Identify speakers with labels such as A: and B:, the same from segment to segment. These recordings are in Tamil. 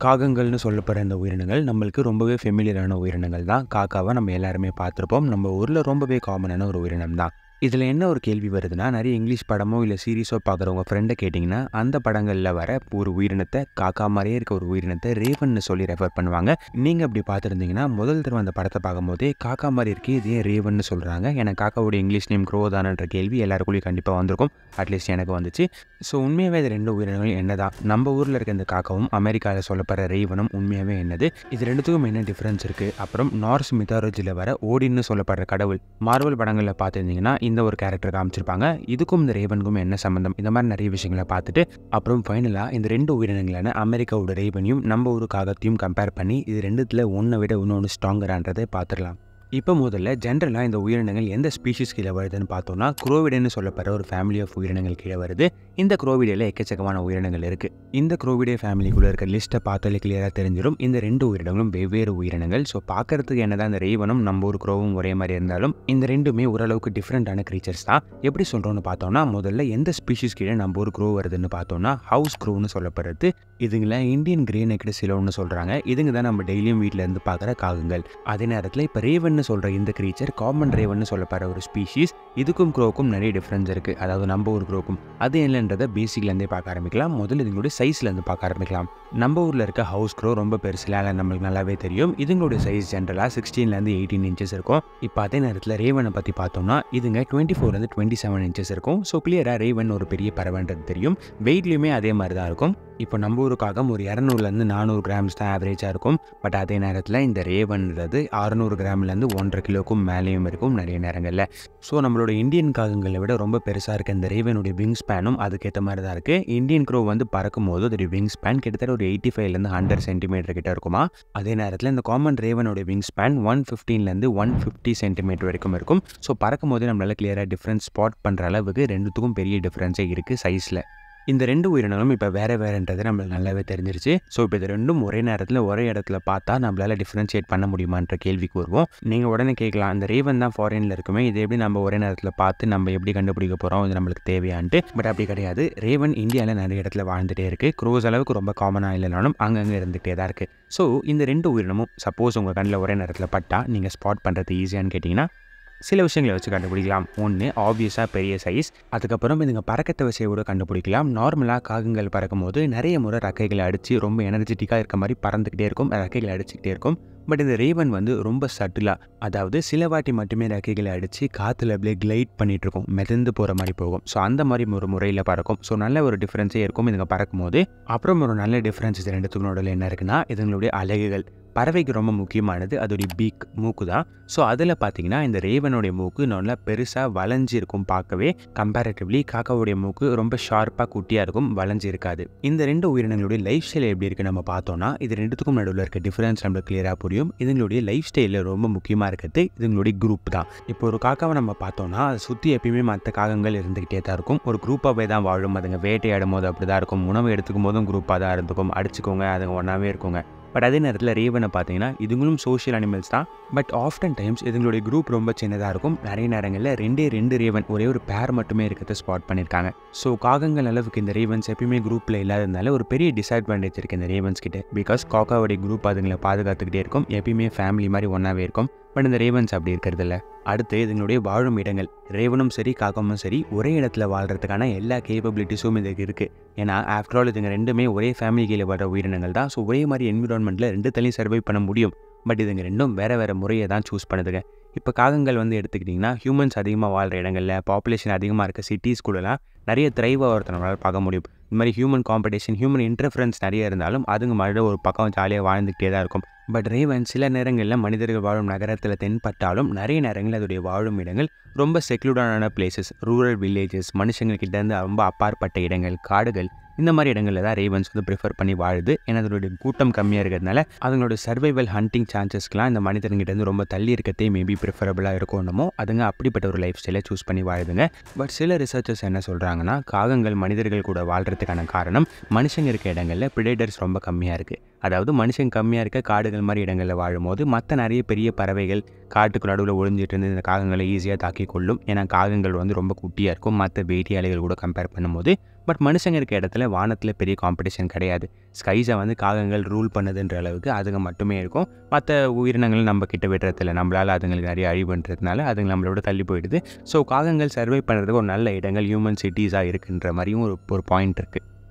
A: காகங்கள்னு சொல்லப்படுற இந்த உயிரினங்கள் நம்மளுக்கு ரொம்பவே ஃபெமிலியரான உயிரினங்கள் தான். காக்காவை நம்ம எல்லாருமே பார்த்துருப்போம். நம்ம ஊரில் ரொம்பவே காமனான ஒரு உயிரினம் தான். இதில் என்ன ஒரு கேள்வி வருதுன்னா, நிறைய இங்கிலீஷ் படமோ இல்லை சீரிஸோ பார்க்குற உங்கள் ஃப்ரெண்டை கேட்டிங்கன்னா, அந்த படங்களில் வர ஒரு உயிரினத்தை காக்கா மாதிரியே இருக்க ஒரு உயிரினத்தை ரேவன்னு சொல்லி ரெஃபர் பண்ணுவாங்க. நீங்கள் அப்படி பார்த்துருந்தீங்கன்னா முதல் தடவை அந்த படத்தை பார்க்கும்போதே காக்கா மாதிரி இருக்கு, இது ஏன் ரேவன்னு சொல்கிறாங்க? எனக்கு காக்காவோட இங்கிலீஷ் நேம் க்ரோ தானன்ற கேள்வி எல்லாருக்குள்ளேயும் கண்டிப்பாக வந்திருக்கும். அட்லீஸ்ட் எனக்கு வந்துச்சு. ஸோ உண்மையாகவே இது ரெண்டு உயிரினங்களும் என்ன தான்? நம்ம ஊரில் இருக்க இந்த காக்காவும் அமெரிக்காவில் சொல்லப்படுற ரேவனும் உண்மையாகவே என்னது? இது ரெண்டுத்துக்கும் என்ன டிஃப்ரென்ஸ் இருக்குது? அப்புறம் நார்ஸ் மித்தாலஜியில் வர ஓடின்னு சொல்லப்படுற கடவுள் மார்வல் படங்களில் பார்த்துருந்தீங்கன்னா இந்த ஒரு கேரக்டர் காமிச்சிருப்பாங்க. இதுக்கும் இந்த ரேவனுக்கும் என்ன சம்பந்தம்? இந்த மாதிரி நிறைய விஷயங்களை பார்த்துட்டு அப்புறம் ஃபைனலாக இந்த ரெண்டு உயிரினங்களான அமெரிக்காவோட ரேவனையும் நம்ம ஒரு காகத்தையும் கம்பேர் பண்ணி இது ரெண்டுத்தில் ஒன்றை விட இன்னொன்று ஸ்ட்ராங்கரான்றதை பார்த்துடலாம். இப்போ முதல்ல ஜென்ரலாக இந்த உயிரினங்கள் எந்த ஸ்பீஷீஸ் கீழே வருதுன்னு பார்த்தோம்னா, குரோவிடேன்னு சொல்லப்படுற ஒரு ஃபேமிலி ஆஃப் உயிரினங்கள் கீழே வருது. இந்த குரோவிடேல எக்கச்சக்கமான உயிரினங்கள் இருக்குது. இந்த குரோவிடே ஃபேமிலிக்குள்ளே இருக்க லிஸ்ட்டை பார்த்தாலே கிளியராக தெரிஞ்சிடும் இந்த ரெண்டு உயிரினங்களும் வெவ்வேறு உயிரினங்கள். ஸோ பார்க்கறதுக்கு என்னதான் இந்த ரேவனும் நம்ம ஒரு குரோவும் ஒரே மாதிரி இருந்தாலும் இந்த ரெண்டுமே ஓரளவுக்கு டிஃப்ரெண்ட்டான க்ரீச்சர்ஸ் தான். எப்படி சொல்கிறோன்னு பார்த்தோம்னா, முதல்ல எந்த ஸ்பீஷீஸ் கீழே நம்ம ஒரு க்ரோ வருதுன்னு பார்த்தோம்னா ஹவுஸ் க்ரோன்னு சொல்லப்படுறது. இதுங்களை இந்தியன் கிரே நெக்டு சிலோன்னு சொல்கிறாங்க. இதுங்க தான் நம்ம டெய்லியும் வீட்டில் இருந்து பார்க்குற காகங்கள். அதே நேரத்தில் இப்போ ரேவன் சொல்கிற இந்த க்ரீச்சர் காமன் ரேவன் சொல்லப்படுற ஒரு ஸ்பீஷீஸ். இதுக்கும் க்ரோவுக்கும் நிறைய டிஃப்ரென்ஸ் இருக்குது. அதாவது நம்ம ஒரு க்ரோவுக்கும் அது என்னன்றதை பேசிக்லேருந்தே பார்க்க ஆரம்பிக்கலாம். முதல்ல இதுங்களுடைய சைஸ்லேருந்து பார்க்க ஆரம்பிக்கலாம். நம்ம ஊரில் இருக்க ஹவுஸ் க்ரோ ரொம்ப பெருசில் நம்மளுக்கு நல்லாவே தெரியும். இதுங்களுடைய சைஸ் ஜென்ரலாக 16 18 இன்ச்சஸ் இருக்கும். இப்போ அதே நேரத்தில் ரேவனை பற்றி பார்த்தோம்னா இதுங்க 24 27 இன்ச்சஸ் இருக்கும். ஸோ கிளியராக ரேவன் ஒரு பெரிய பறவைன்றது தெரியும். வெயிட்லேயுமே அதே மாதிரி தான் இருக்கும். இப்போ நம்ம ஊருக்காக ஒரு 200 400 கிராம்ஸ் தான் ஆவரேஜாக இருக்கும். பட் அதே நேரத்தில் இந்த ரேவன்றது 600 கிராம்லேருந்து 1.5 கிலோக்கும் மேலேயும் இருக்கும் நிறைய நேரங்களில். ஸோ நம்மளோட இந்தியன் காகங்களை விட ரொம்ப பெருசாக இருக்க இந்த ரேவனுடைய விங் ஸ்பேனும் அதுக்கேற்ற மாதிரி தான் இருக்குது. இந்தியன் க்ரோ பறக்கும் போது அதோடைய விங் ஸ்பேன் கிட்டத்தட்ட ஒரு 85 100 சென்டிமீட்டர் கிட்ட இருக்குமா. அதே நேரத்தில் இந்த காமன் ரேவனுடைய விங் ஸ்பேன் 115 150 சென்டிமீட்டர் வரைக்கும் இருக்கும். ஸோ பறக்கும் போது நம்மளால் கிளியராக டிஃப்ரென்ஸ் ஸ்பாட் பண்ணுற அளவுக்கு ரெண்டுத்துக்கும் பெரிய டிஃப்ரென்ஸே இருக்குது சைஸில். இந்த ரெண்டு உயிரினங்களும் இப்போ வேறுன்றது நம்மளுக்கு நல்லாவே தெரிஞ்சிருச்சு. ஸோ இப்போ இது ரெண்டும் ஒரே நேரத்தில் ஒரே இடத்துல பார்த்தா நம்மளால் டிஃப்ரென்ஷியேட் பண்ண முடியுமான்ற கேள்விக்கு வருவோம். நீங்கள் உடனே கேட்கலாம், இந்த ரேவன் தான் ஃபாரினில் இருக்குமே, இது எப்படி நம்ம ஒரே நேரத்தில் பார்த்து நம்ம எப்படி கண்டுபிடிக்க போகிறோம், இது நம்மளுக்கு தேவையான்ட்டு. பட் அப்படி கிடையாது. ரேவன் இந்தியாவில் நிறைய இடத்துல வாழ்ந்துகிட்டே இருக்குது. க்ரோஸ் அளவுக்கு ரொம்ப காமனாக இல்லைனாலும் அங்கங்கே இருந்துகிட்டே தான் இருக்குது. ஸோ இந்த ரெண்டு உயிரினமும் சப்போஸ் உங்கள் கண்ணில் ஒரே நேரத்தில் பட்டால் நீங்கள் ஸ்பாட் பண்ணுறது ஈஸியான்னு கேட்டிங்கன்னா சில விஷயங்களை வச்சு கண்டுபிடிக்கலாம். ஒன்று ஆப்வியஸாக பெரிய சைஸ். அதுக்கப்புறம் இதுங்க பறக்கத்தை வச்சையோட கண்டுபிடிக்கலாம். நார்மலாக காகங்கள் பறக்கும் போது நிறைய முறை ரெக்கைகளை அடித்து ரொம்ப எனர்ஜெட்டிக்காக இருக்க மாதிரி பறந்துக்கிட்டே இருக்கும், ரெக்கைகளை அடிச்சுக்கிட்டே இருக்கும். பட் இந்த ரேவன் ரொம்ப சட்டிலாக, அதாவது சில வாட்டி மட்டுமே ரெக்கைகளை அடித்து காற்றுல அப்படியே கிளைட் பண்ணிகிட்டு இருக்கும், மிதந்து போகிற மாதிரி போகும். ஸோ அந்த மாதிரி ஒரு முறையில் பறக்கும். ஸோ நல்ல ஒரு டிஃப்ரென்ஸே இருக்கும் இதுங்க பறக்கும் போது. அப்புறம் ஒரு நல்ல டிஃப்ரென்ஸ் இது ரெண்டுத்துக்கு என்ன இருக்குன்னா, இதுங்களுடைய அலகுகள். பறவைக்கு ரொம்ப முக்கியமானது அதோடைய பீக், மூக்கு தான். ஸோ அதில் பார்த்தீங்கன்னா இந்த ரேவனுடைய மூக்கு நல்லா பெருசாக வளைஞ்சி இருக்கும் பார்க்கவே. கம்பேரிட்டிவ்லி காக்காவுடைய மூக்கு ரொம்ப ஷார்ப்பாக குட்டியாக இருக்கும், வளைஞ்சி இருக்காது. இந்த ரெண்டு உயிரினங்களுடைய லைஃப் ஸ்டைல் எப்படி இருக்குது நம்ம பார்த்தோம்னா, இது ரெண்டுத்துக்கும் நடுவில் இருக்க டிஃப்ரென்ஸ் நம்மளுக்கு கிளியராக புரியும். இதுங்களுடைய லைஃப் ஸ்டைலில் ரொம்ப முக்கியமாக இருக்கிறது இதுங்களுடைய குரூப் தான். இப்போ ஒரு காக்காவை நம்ம பார்த்தோம்னா அதை சுற்றி எப்பயுமே மற்ற காகங்கள் இருந்துக்கிட்டே தான் இருக்கும். ஒரு குரூப்பாகவே தான் வாழும். அதுங்க வேட்டையாடும் போது அப்படி தான் இருக்கும். உணவு எடுத்துக்கும் போதும் குரூப்பாக தான் இருந்துக்கும். அடிச்சுக்கோங்க, அதுங்க ஒன்றாவே இருக்குங்க. பட் அதே நேரத்தில் ரேவனை பார்த்தீங்கன்னா இதுங்களும் சோஷியல் அனிமல்ஸ் தான். பட் ஆஃப்டன் டைம்ஸ் இதுங்களுடைய குரூப் ரொம்ப சின்னதாக இருக்கும். நிறைய நேரங்களில் ரெண்டு ரேவன் ஒரே ஒரு பேர் மட்டுமே இருக்கிறத ஸ்பாட் பண்ணியிருக்காங்க. ஸோ காகங்கள் அளவுக்கு இந்த ரேவன்ஸ் எப்பயுமே குரூப்பில் இல்லாததுனால ஒரு பெரிய டிஸ்அட்வான்டேஜ் இருக்குது இந்த ரேவன்ஸ் கிட்ட. பிகாஸ் காக்காவுடைய குரூப் அதுங்களை பாதுகாத்துக்கிட்டே இருக்கும், எப்பயுமே ஃபேமிலி மாதிரி ஒன்றாவே இருக்கும். பட் இந்த ரேவன்ஸ் அப்படி இருக்கிறது இல்லை. அடுத்து இதுங்களுடைய வாழும் இடங்கள். ரேவனும் சரி காகமும் சரி ஒரே இடத்துல வாழ்கிறதுக்கான எல்லா கேப்பபிலிட்டிஸும் இதுக்கு இருக்குது. ஏன்னா ஆஃப்டர் ஆல் இதுங்க ரெண்டுமே ஒரே ஃபேமிலி கீழே வர உயிரினங்கள் தான். ஸோ ஒரே மாதிரி என்விரான்மெண்ட்டில் ரெண்டுத்தையும் சர்வை பண்ண முடியும். பட் இதுங்க ரெண்டும் வேறு முறையை தான் சூஸ் பண்ணுதுங்க. இப்போ காகங்கள் எடுத்துக்கிட்டிங்கன்னா ஹியூமன்ஸ் அதிகமாக வாழ்கிற இடங்களில், பாப்புலேஷன் அதிகமாக இருக்க சிட்டிஸ் கூடலாம் நிறைய த்ரைவாக ஒருத்தனால பார்க்க முடியும். இந்த மாதிரி ஹியூமன் காம்படிஷன், ஹியூமன் இன்டர்ஃபரன்ஸ் நிறைய இருந்தாலும் அதுங்க மறுபடியும் ஒரு பக்கம் ஜாலியாக வாழ்ந்துக்கிட்டே தான் இருக்கும். பட் ரேவன் சில நேரங்களில் மனிதர்கள் வாழும் நகரத்தில் தென்பட்டாலும் நிறைய நேரங்களில் அதோடைய வாழும் இடங்கள் ரொம்ப செக்லூடான பிளேசஸ், ரூரல் வில்லேஜஸ், மனுஷங்கள்கிட்டேருந்து ரொம்ப அப்பாற்பட்ட இடங்கள், காடுகள், இந்த மாதிரி இடங்களில் தான் ரேவன்ஸ் ப்ரிஃபர் பண்ணி வாழுது. ஏன்னா அதோடைய கூட்டம் கம்மியாக இருக்கிறதுனால அதங்களோட சர்வைவல் ஹண்டிங் சான்சஸ்க்கெலாம் இந்த மனிதர்கிட்டேருந்து ரொம்ப தள்ளி இருக்கத்தே மேபி ப்ரிஃபரபுளாக இருக்கணுமோ அதுங்க அப்படிப்பட்ட ஒரு லைஃப் ஸ்டைலை சூஸ் பண்ணி வாழுதுங்க. பட் சில ரிசர்ச்சர்ஸ் என்ன சொல்கிறாங்கன்னா, காகங்கள் மனிதர்கள் கூட வாழ்கிறதுக்கான காரணம் மனுஷங்க இருக்க இடங்களில் ப்ரிடேட்டர்ஸ் ரொம்ப கம்மியாக இருக்குது. அதாவது மனுஷன் கம்மியாக இருக்க காடுகள் மாதிரி இடங்களில் வாழும்போது மற்ற நிறைய பெரிய பறவைகள் காட்டுக்கு நடுவில் ஒளிஞ்சிட்டு இருந்து இந்த காகங்களை ஈஸியாக தாக்கி கொள்ளும். ஏன்னா காகங்கள் வந்து ரொம்ப குட்டியாக இருக்கும் மற்ற வேட்டையாளிகள் கூட கம்பேர் பண்ணும்போது. பட் மனுஷங்க இருக்க இடத்துல வானத்தில் பெரிய காம்படிஷன் கிடையாது. ஸ்கைஸை வந்து காகங்கள் ரூல் பண்ணுதுன்ற அளவுக்கு அதுங்க மட்டுமே இருக்கும். மற்ற உயிரினங்கள் நம்ம கிட்ட விடுறதில்ல. நம்மளால் அதுங்களுக்கு நிறைய அழிவுன்றதுனால அதுங்க நம்மளோட தள்ளி போயிடுது. ஸோ காகங்கள் சர்வை பண்ணுறதுக்கு ஒரு நல்ல இடங்கள் ஹியூமன் சிட்டிஸாக இருக்குன்ற மாதிரியும் ஒரு பாயிண்ட் இருக்குது.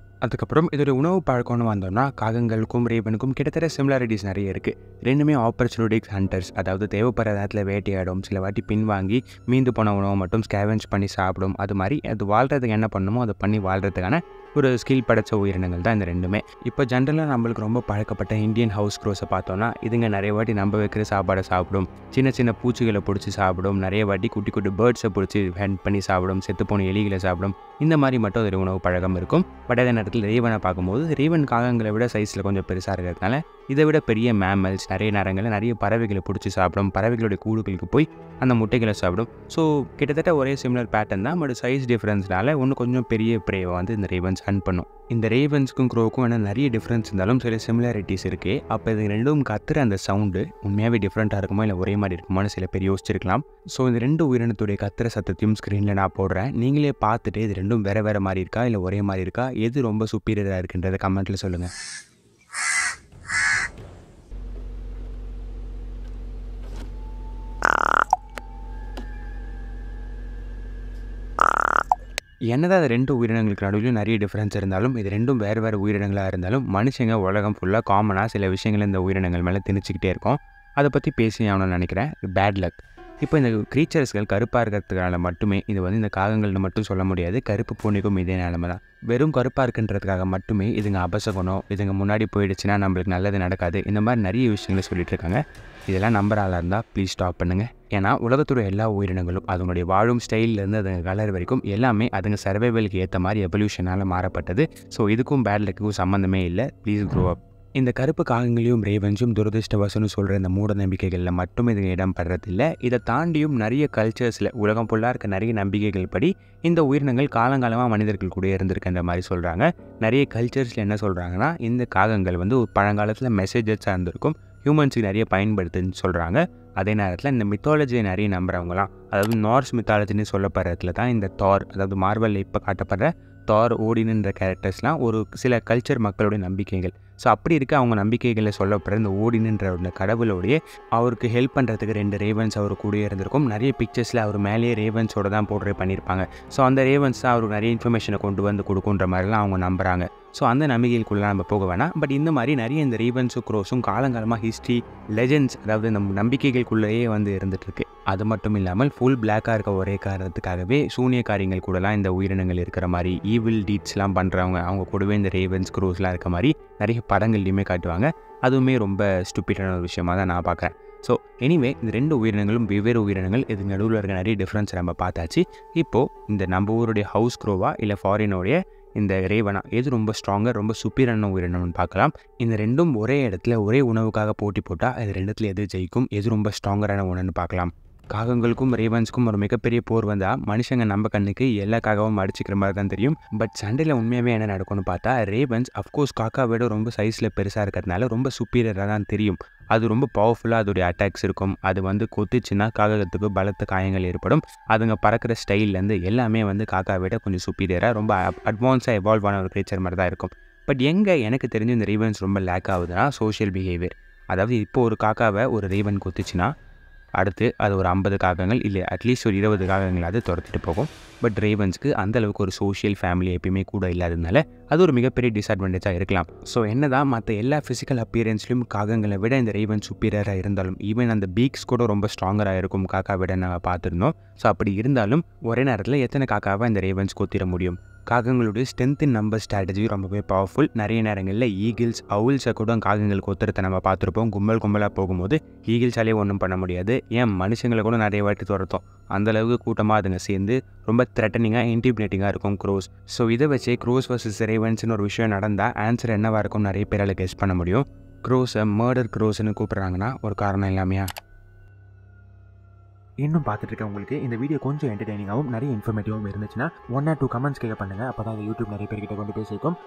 A: அதுக்கப்புறம் இதோட உணவு பழக்கம்னு வந்தோம்னா காகங்களுக்கும் ரேவனுக்கும் கிட்டத்தட்ட சிமிலாரிட்டிஸ் நிறைய இருக்குது. ரெண்டுமே ஆப்பர்ச்சுனிட்டிக் ஹண்டர்ஸ், அதாவது தேவைப்படுற நேரத்தில் வேட்டையாடும். சில வாட்டி பின்வாங்கி மீந்து போன உணவை மட்டும் ஸ்கேவெஞ்ச் பண்ணி சாப்பிடும். அது மாதிரி அது வாழ்கிறதுக்கு என்ன பண்ணணுமோ அதை பண்ணி வாழ்கிறதுக்கான ஒரு ஸ்கில் படைத்த உயிரினங்கள் தான் இந்த ரெண்டுமே. இப்போ ஜென்ரலாக நம்மளுக்கு ரொம்ப பழக்கப்பட்ட இந்தியன் ஹவுஸ் க்ரோஸை பார்த்தோன்னா இதுங்க நிறைய வாட்டி நம்ம வைக்கிற சாப்பாடை சாப்பிடும். சின்ன சின்ன பூச்சிகளை பிடிச்சி சாப்பிடும். நிறைய வாட்டி குட்டி குட்டி பேர்ட்ஸை பிடிச்சி ஹேண்ட் பண்ணி சாப்பிடும். செத்துப்போன எலிகளை சாப்பிடும். இந்த மாதிரி மட்டும் ஒரு உணவு பழக்கம் இருக்கும். பட் அதே நேரத்தில் ரேவனை பார்க்கும்போது ரேவன் காகங்களை விட சைஸில் கொஞ்சம் பெருசாக இருக்கிறதுனால இதை விட பெரிய மேமல்ஸ் நிறைய நேரங்களில் நிறைய பறவைகளை பிடிச்சி சாப்பிடும். பறவைகளுடைய கூடுகளுக்கு போய் அந்த முட்டைகளை சாப்பிடும். ஸோ கிட்டத்தட்ட ஒரே சிமிலர் பேட்டர்ன் தான். பட் சைஸ் டிஃப்ரென்ஸ்னால ஒன்று கொஞ்சம் பெரிய ப்ரேவை வந்து இந்த ரேவன்ஸ் ஹண்ட் பண்ணும். இந்த ரேவன்ஸ்க்கும் க்ரோவுக்கும் வேணால் நிறைய டிஃப்ரென்ஸ் இருந்தாலும் சில சிமிலாரிட்டிஸ் இருக்குது. அப்போ இது ரெண்டும் கத்துற அந்த சவுண்டு உண்மையாகவே டிஃப்ரெண்ட்டாக இருக்குமோ இல்லை ஒரே மாதிரி இருக்குமோன்னு சில பேர் யோசிச்சிருக்கலாம். ஸோ இந்த ரெண்டு உயிரினத்துடைய கத்துற சத்தத்தையும் ஸ்க்ரீனில் நான் போடுறேன். நீங்களே பார்த்துட்டு இது ரெண்டும் வேறு மாதிரி இருக்கா இல்லை ஒரே மாதிரி இருக்கா, எது ரொம்ப சுப்பீரியராக இருக்குன்றதை கமெண்ட்டில் சொல்லுங்கள். என்னதான் அது ரெண்டு உயிரினங்களுக்கு நடுவிலும் நிறைய டிஃப்ரென்ஸ் இருந்தாலும் இது ரெண்டும் வேறு உயிரினங்களாக இருந்தாலும் மனுஷங்க உலகம் ஃபுல்லாக காமனாக சில விஷயங்கள் இந்த உயிரினங்கள் மேலே திணிச்சிக்கிட்டே இருக்கும். அதை பற்றி பேசி ஆகணும்னு நினைக்கிறேன். Bad luck. இப்போ இந்த க்ரீச்சர்ஸ்கள் கருப்பாக இருக்கிறதுனால மட்டுமே இது வந்து இந்த காகங்கள்னு மட்டும் சொல்ல முடியாது. கருப்பு பூனைக்கும் இதே நிலைமை தான். வெறும் கருப்பாக இருக்குன்றதுக்காக மட்டுமே இதுங்க அபசகுணம், இதுங்க முன்னாடி போயிடுச்சுன்னா நம்மளுக்கு நல்லது நடக்காது, இந்த மாதிரி நிறைய விஷயங்களை சொல்லிட்டு இருக்காங்க. இதெல்லாம் நம்பர் ஆளாக இருந்தால் ப்ளீஸ் ஸ்டாப் பண்ணுங்கள். ஏன்னா உலகத்தோட எல்லா உயிரினங்களும் அதனுடைய வாழும் ஸ்டைல்லேருந்து அதுங்க கலர் வரைக்கும் எல்லாமே அதுங்க சர்வைவலுக்கு ஏற்ற மாதிரி எவல்யூஷனால் மாறப்பட்டது. ஸோ இதுக்கும் பேட் லக்குக்கும் சம்மந்தமே இல்லை. Please grow up. இந்த கருப்பு காகங்களையும் ரேவன்ஸும் துரதிருஷ்டவசன்னு சொல்கிற இந்த மூட நம்பிக்கைகளில் மட்டும் இதுங்க இடம் படுறதில்லை. இதை தாண்டியும் நிறைய கல்ச்சர்ஸில் உலகம் ஃபுல்லாக இருக்க நிறைய நம்பிக்கைகள் படி இந்த உயிரினங்கள் காலங்காலமாக மனிதர்கள் கூட இருந்திருக்கின்ற மாதிரி சொல்கிறாங்க. நிறைய கல்ச்சர்ஸில் என்ன சொல்கிறாங்கன்னா இந்த காகங்கள் வந்து ஒரு பழங்காலத்தில் மெசேஜஸாக இருந்திருக்கும், ஹியூமன்ஸுக்கு நிறைய பயன்படுத்துன்னு சொல்கிறாங்க. அதே நேரத்தில் இந்த மித்தாலஜியை நிறைய நம்புறவங்களாம், அதாவது நார்ஸ் மித்தாலஜின்னு சொல்லப்படுறதுல தான் இந்த தார், அதாவது மார்வலில் இப்போ காட்டப்படுற தார், ஓடின்ன்ற கேரக்டர்ஸ்லாம் ஒரு சில கல்ச்சர் மக்களுடைய நம்பிக்கைகள். ஸோ அப்படி இருக்க அவங்க நம்பிக்கைகளில் சொல்லப்படுற இந்த ஓடின்ன்ற ஒரு கடவுளோடைய அவருக்கு ஹெல்ப் பண்ணுறதுக்கு 2 ரேவன்ஸ் அவர் கூடயே இருந்திருக்கும். நிறைய பிக்சர்ஸில் அவர் மேலேயே ரேவன்ஸோட தான் போர்ட்ரே பண்ணியிருப்பாங்க. ஸோ அந்த ரேவன்ஸ் தான் அவருக்கு நிறைய இன்ஃபர்மேஷனை கொண்டு வந்து கொடுக்குன்ற மாதிரிலாம் அவங்க நம்புகிறாங்க. ஸோ அந்த நம்பிக்கைக்குள்ளே நம்ம போக வேணாம். பட் இந்த மாதிரி நிறைய இந்த ரேவன்ஸும் க்ரோஸும் காலங்காலமாக ஹிஸ்ட்ரி, லெஜெண்ட்ஸ், அதாவது நம்ம நம்பிக்கைகளுக்குள்ளேயே வந்து இருந்துகிட்ருக்கு. அது மட்டும் இல்லாமல் ஃபுல் பிளாக்காக இருக்க ஒரே காரணத்துக்காகவே சூனியக்காரியங்கள் கூடலாம் இந்த உயிரினங்கள் இருக்கிற மாதிரி, ஈவில் டீட்ஸ்லாம் பண்ணுறவங்க அவங்க கூடவே இந்த ரேவன்ஸ் க்ரோஸ்லாம் இருக்க மாதிரி நிறைய படங்கள்லையுமே காட்டுவாங்க. அதுவுமே ரொம்ப ஸ்டூப்பிடான ஒரு விஷயமாக தான் நான் பார்க்குறேன். ஸோ எனிவே இந்த 2 உயிரினங்களும் வெவ்வேறு உயிரினங்கள். இது நடுவில் இருக்க நிறைய டிஃப்ரென்ஸ் நம்ம பார்த்தாச்சு. இப்போது இந்த நம்ம ஊருடைய ஹவுஸ் க்ரோவா இல்லை ஃபாரினோடைய இந்த ரேவனா எது ரொம்ப ஸ்ட்ராங்காக ரொம்ப சுப்பீரான உயிரினம்னு பார்க்கலாம். இந்த ரெண்டும் ஒரே இடத்துல ஒரே உணவுக்காக போட்டி போட்டால் இது ரெண்டுத்தில் எது ஜெயிக்கும், எது ரொம்ப ஸ்ட்ராங்கரான ஒன்றுன்னு பார்க்கலாம். காகங்களுக்கும் ரேவன்ஸுக்கும் ஒரு மிகப்பெரிய போர் வந்தால் மனுஷங்க நம்ம கண்ணுக்கு எல்லா காகவும் அடிச்சிக்கிற மாதிரி தான் தெரியும். பட் சண்டையில் உண்மையாகவே என்ன நடக்கும்னு பார்த்தா ரேவன்ஸ் அஃப்கோர்ஸ் காக்கா விட ரொம்ப சைஸில் பெருசாக இருக்கிறதுனால ரொம்ப சுப்பீரியராக தான் தெரியும். அது ரொம்ப பவர்ஃபுல்லாக அதோடைய அட்டாக்ஸ் இருக்கும். அது வந்து கொத்துச்சுன்னா காகத்துக்கு பலத்த காயங்கள் ஏற்படும். அதுங்க பறக்கிற ஸ்டைல்லேருந்து எல்லாமே வந்து காக்கா விட கொஞ்சம் சுப்பீரியராக ரொம்ப அட்வான்ஸாக எவால்வ் ஆன ஒரு கிரீச்சர் மாதிரி தான் இருக்கும். பட் எங்கே எனக்கு தெரிஞ்சு இந்த ரேவன்ஸ் ரொம்ப லேக் ஆகுதுன்னா சோஷியல் பிஹேவியர். அதாவது இப்போ ஒரு காக்காவை ஒரு ரேவன் கொத்துச்சுன்னா அடுத்து அது ஒரு 50 காகங்கள் இல்லை அட்லீஸ்ட் ஒரு 20 காகங்களாவது துரத்திட்டு போகும். பட் ரேவன்ஸ்க்கு அந்தளவுக்கு ஒரு சோஷியல் ஃபேமிலி எப்பயுமே கூட இல்லாததுனால அது ஒரு மிகப்பெரிய டிஸ்அட்வான்டேஜாக இருக்கலாம். ஸோ என்ன தான் மற்ற எல்லா ஃபிசிக்கல் அப்பியரன்ஸ்லையும் காகங்களை விட இந்த ரேவன் சுப்பீரியராக இருந்தாலும் ஈவன் அந்த பீக்ஸ் கூட ரொம்ப ஸ்ட்ராங்கராக இருக்கும் காக்கா விட நம்ம பார்த்துருந்தோம். ஸோ அப்படி இருந்தாலும் ஒரே நேரத்தில் எத்தனை காக்காவை இந்த ரேவன்ஸ் கொத்திட முடியும்? காகங்களுடைய ஸ்ட்ரென்த் இன் நம்பர் ஸ்ட்ராட்டஜி ரொம்பவே பவர்ஃபுல். நிறைய நேரங்களில் ஈகிள்ஸ், அவுல்ஸை கூட காகங்கள் கொத்துறதை நம்ம பார்த்துருப்போம். கும்பலாக போகும்போது ஈகிள்ஸாலே ஒன்றும் பண்ண முடியாது. ஏன் மனுஷங்களை கூட நிறைய வாட்டி துரத்தும். அந்தளவுக்கு கூட்டமாக அதுங்க சேர்ந்து ரொம்ப த்ரெட்டனிங்காக இன்டிமிடேட்டிங்காக இருக்கும் க்ரோஸ். ஸோ இதை வச்சு க்ரோஸ் வர்சஸ் ரேவன்ஸ்னு ஒரு விஷயம் நடந்தால் ஆன்சர் என்னவாக இருக்கும் நிறைய பேரால் கெஸ் பண்ண முடியும். க்ரோஸை மர்டர் க்ரோஸ்ன்னு கூப்பிட்றாங்கன்னா ஒரு காரணம் இல்லாமையா? இன்னும் பார்த்துட்டு இருக்கவங்களுக்கு இந்த வீடியோ கொஞ்சம் என்டர்டெய்னிங்காகவும் நிறைய இன்ஃபர்மேட்டிவாகவும் இருந்துச்சுன்னா 1 or 2 கமெண்ட்ஸ் கேட்க பண்ணுங்கள். அப்போ தான் யூடியூப் நிறைய பேர்கிட்ட கொண்டு போய் சேர்க்கும்.